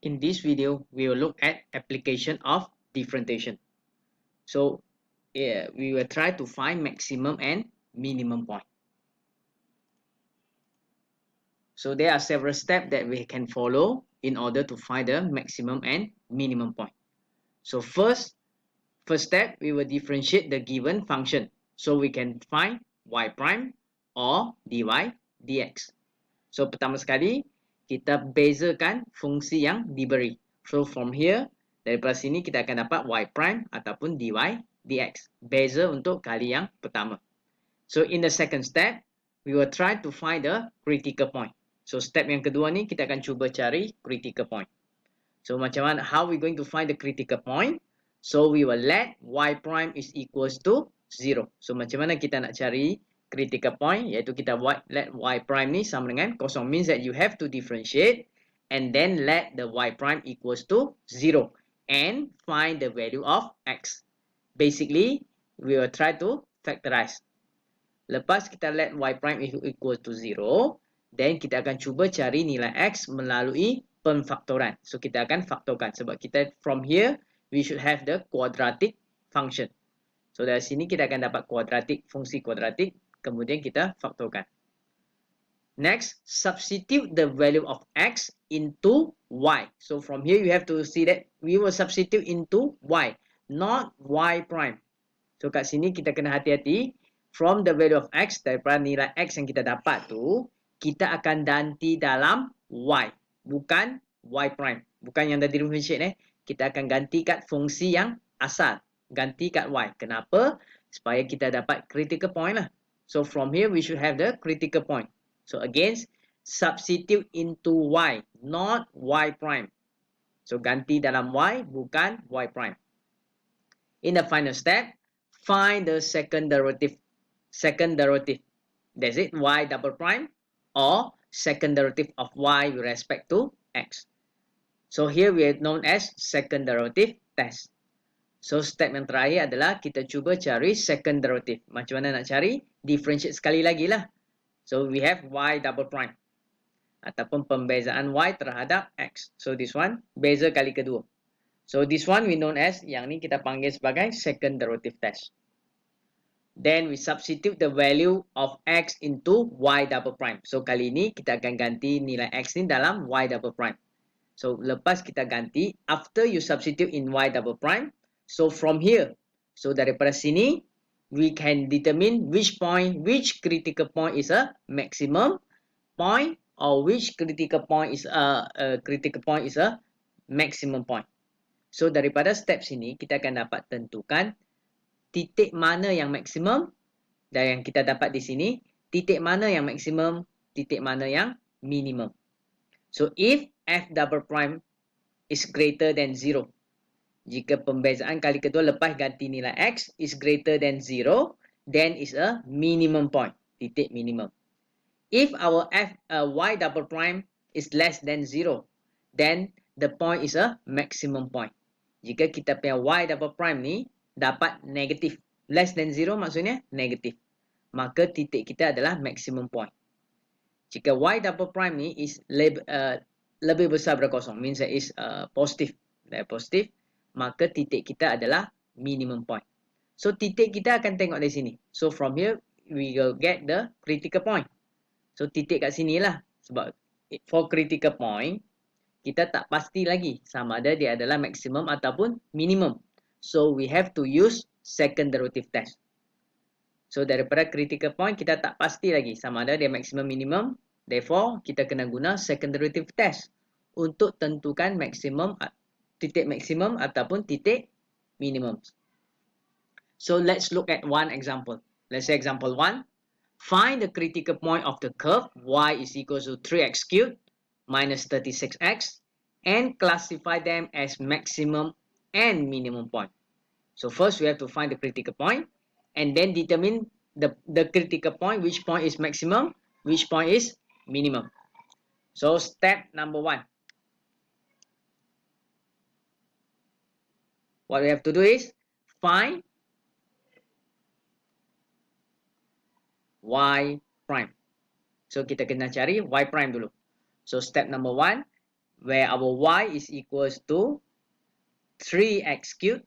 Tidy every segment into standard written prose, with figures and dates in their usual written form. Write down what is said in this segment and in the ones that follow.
In this video, we will look at application of differentiation. So we will try to find maximum and minimum point. So there are several steps that we can follow in order to find the maximum and minimum point. So first step, we will differentiate the given function. So we can find y prime or dy dx. So pertama sekali, kita bezakan fungsi yang diberi. So from here, daripada sini kita akan dapat y prime ataupun dy dx. Beza untuk kali yang pertama. So in the second step, we will try to find the critical point. So step yang kedua ni kita akan cuba cari critical point. So macam mana, how we going to find the critical point? So we will let y prime is equals to 0. So macam mana kita nak cari critical point, iaitu kita let y prime ni sama dengan kosong, means that you have to differentiate and then let the y prime equals to 0 and find the value of x. Basically, we will try to factorize. Lepas kita let y prime equal to 0, then kita akan cuba cari nilai x melalui penfaktoran. So kita akan faktorkan sebab kita from here we should have the quadratic function. So dari sini kita akan dapat kuadratik, fungsi kuadratik, kemudian kita faktorkan. Next, substitute the value of x into y. So from here you have to see that we will substitute into y, not y prime. So kat sini kita kena hati-hati, from the value of x, daripada nilai x yang kita dapat tu, kita akan ganti dalam y, bukan y prime. Bukan yang dah differentiate kita akan ganti kat fungsi yang asal. Ganti kat y. Kenapa? Supaya kita dapat critical point lah. So from here we should have the critical point. So again, substitute into y, not y prime. So ganti dalam y, bukan y prime. In the final step, find the second derivative. That's it, y double prime or second derivative of y with respect to x. So here we are known as second derivative test. So step yang terakhir adalah kita cuba cari second derivative. Macam mana nak cari? Differentiate sekali lagi lah. So we have y double prime ataupun pembezaan y terhadap x. So this one beza kali kedua. So this one we known as, yang ni kita panggil sebagai second derivative test. Then we substitute the value of x into y double prime. So kali ini kita akan ganti nilai x ni dalam y double prime. So lepas kita ganti, after you substitute in y double prime, so from here, so daripada sini, we can determine which critical point is a maximum point or which critical point is a maximum point. So daripada step sini, kita akan dapat tentukan titik mana yang maksimum, dan yang kita dapat di sini, titik mana yang maksimum, titik mana yang minimum. So if f double prime is greater than 0, jika pembezaan kali kedua lepas ganti nilai x is greater than 0, then is a minimum point, titik minimum. If our y double prime is less than 0, then the point is a maximum point. Jika kita punya y double prime ni dapat negatif, less than 0 maksudnya negatif, maka titik kita adalah maximum point. Jika y double prime ni is lebih besar daripada kosong, means that is positif, maka titik kita adalah minimum point. So titik kita akan tengok dari sini. So from here we will get the critical point. So titik kat sini lah, sebab for critical point kita tak pasti lagi sama ada dia adalah maximum ataupun minimum. So we have to use second derivative test. So daripada critical point kita tak pasti lagi sama ada dia maximum minimum. Therefore kita kena guna second derivative test untuk tentukan maximum, titik maximum ataupun titik minimum. So let's look at one example. Let's say example 1. Find the critical point of the curve y is equal to 3x cubed minus 36x and classify them as maximum and minimum point. So first we have to find the critical point and then determine the critical point, which point is maximum, which point is minimum. So step number 1. What we have to do is find y prime. So kita kena cari y prime dulu. So step number 1, where our y is equals to 3x cubed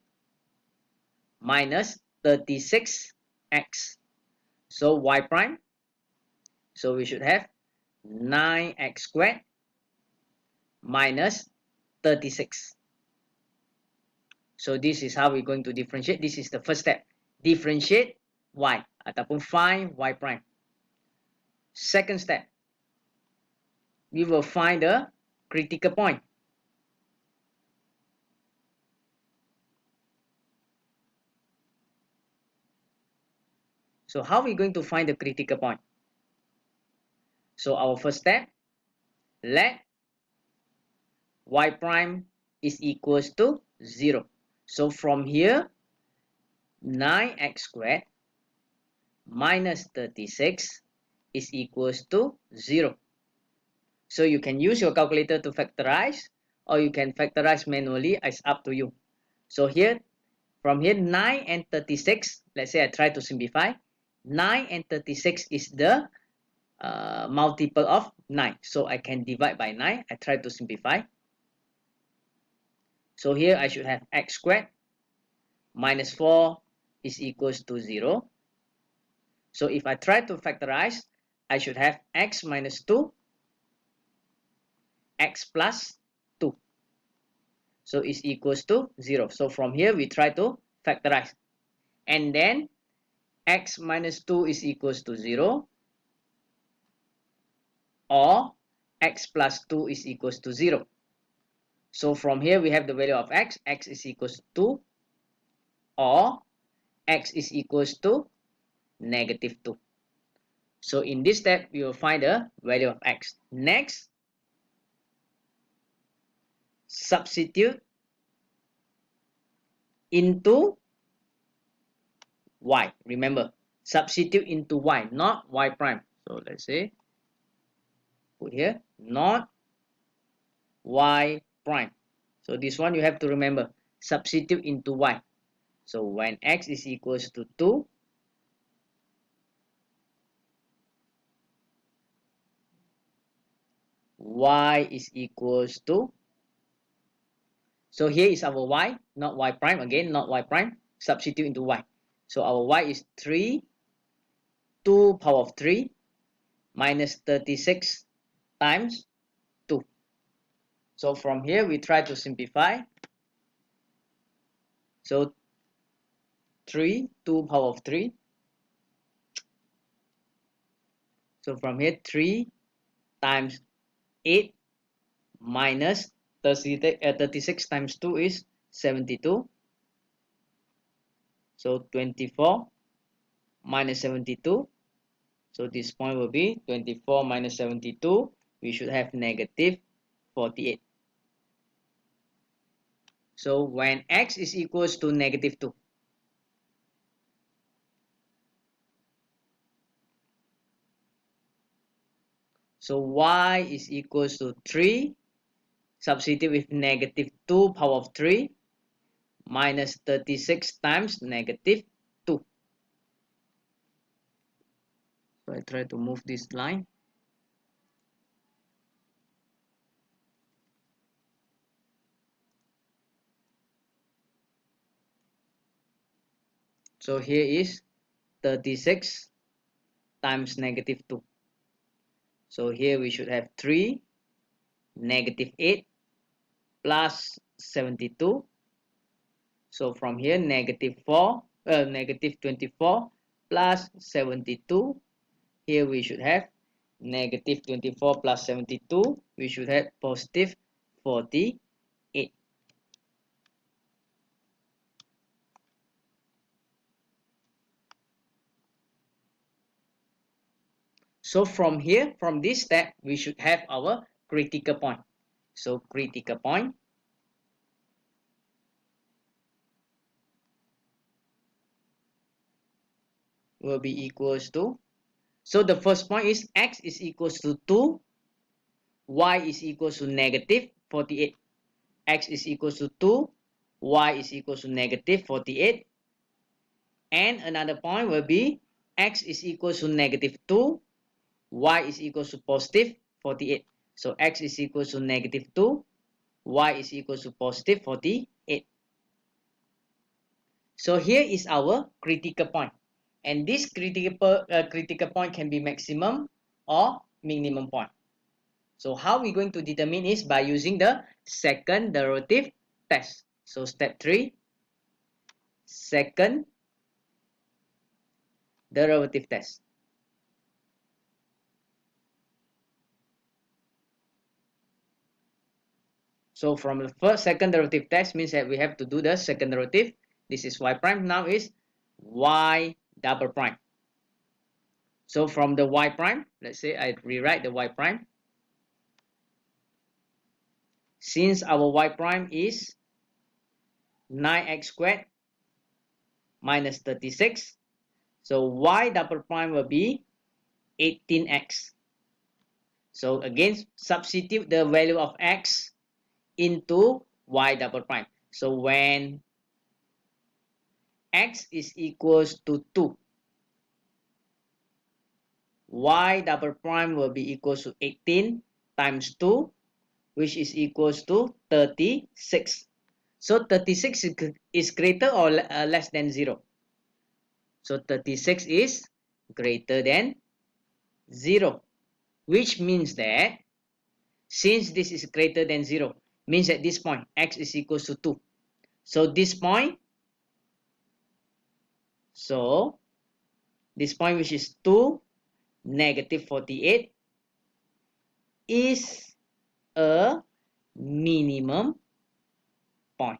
minus 36x. So y prime, so we should have 9x squared minus 36. So this is how we're going to differentiate. This is the first step. Differentiate y ataupun find y prime. Second step, we will find the critical point. So how are we going to find the critical point? So our first step, let y prime is equals to 0. So from here, 9x squared minus 36 is equals to 0. So you can use your calculator to factorize, or you can factorize manually. It's up to you. So here, from here, 9 and 36, let's say I try to simplify. 9 and 36 is the multiple of 9. So I can divide by 9. I try to simplify. So here I should have x squared minus 4 is equals to 0. So if I try to factorize, I should have x minus 2, x plus 2. So it's equals to 0. So from here, we try to factorize. And then x minus 2 is equals to 0. Or x plus 2 is equals to 0. So from here, we have the value of x. X is equals to 2. Or x is equals to negative 2. So in this step, we will find the value of x. Next, substitute into y. Remember, substitute into y, not y prime. So let's say, put here, not y prime. So this one you have to remember, substitute into y. So when x is equals to 2, y is equals to, so here is our y, not y prime, again, not y prime, substitute into y. So our y is 3, 2 power of 3 minus 36 times 2. So from here, we try to simplify. So 3, 2 power of 3. So from here, 3 times 8 minus 36 times 2 is 72. So 24 minus 72. So this point will be 24 minus 72. We should have negative 48. So when x is equals to negative 2, so y is equals to 3, substitute with negative 2 power of 3 minus 36 times negative 2. So I try to move this line. So here is 36 times negative 2. So here we should have 3, negative 8 plus 72. So from here, negative 24 plus 72. Here we should have negative 24 plus 72. We should have positive 48. So from here, from this step, we should have our critical point. So critical point will be equals to, so the first point is x is equals to 2, y is equals to negative 48. X is equals to 2, y is equals to negative 48. And another point will be x is equals to negative 2, y is equals to positive 48. So x is equal to -2, y is equal to positive 48. So here is our critical point. And this critical point can be maximum or minimum point. So how we're going to determine is by using the second derivative test. So step 3, second derivative test. So from the second derivative test means that we have to do the second derivative. This is y prime. Now is y double prime. So from the y prime, let's say I rewrite the y prime. Since our y prime is 9x squared minus 36, so y double prime will be 18x. So again, substitute the value of x into y double prime. So when x is equals to 2, y double prime will be equals to 18 times 2, which is equals to 36. So 36 is greater or less than 0? So 36 is greater than 0, which means that since this is greater than 0, means at this point x is equals to 2. So this point which is 2, -48 is a minimum point.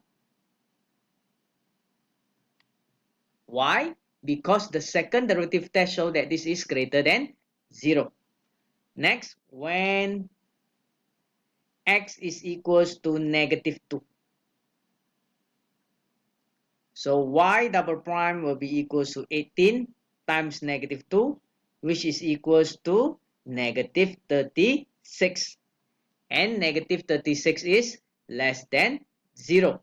Why? Because the second derivative test shows that this is greater than 0. Next, when x is equals to -2. So y double prime will be equals to 18 times -2, which is equals to -36. And -36 is less than 0.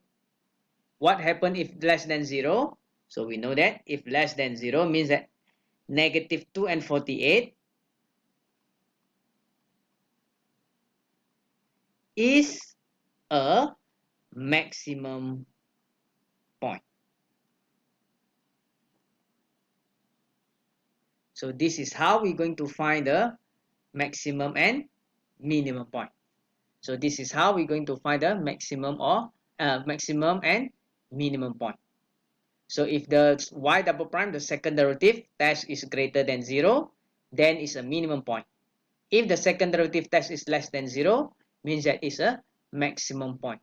What happens if less than 0? So we know that if less than 0 means that -2 and 48 is a maximum point. So this is how we're going to find the maximum and minimum point. So this is how we're going to find the maximum and minimum point. So if the y double prime, the second derivative test is greater than 0, then it's a minimum point. If the second derivative test is less than 0, means that it's a maximum point.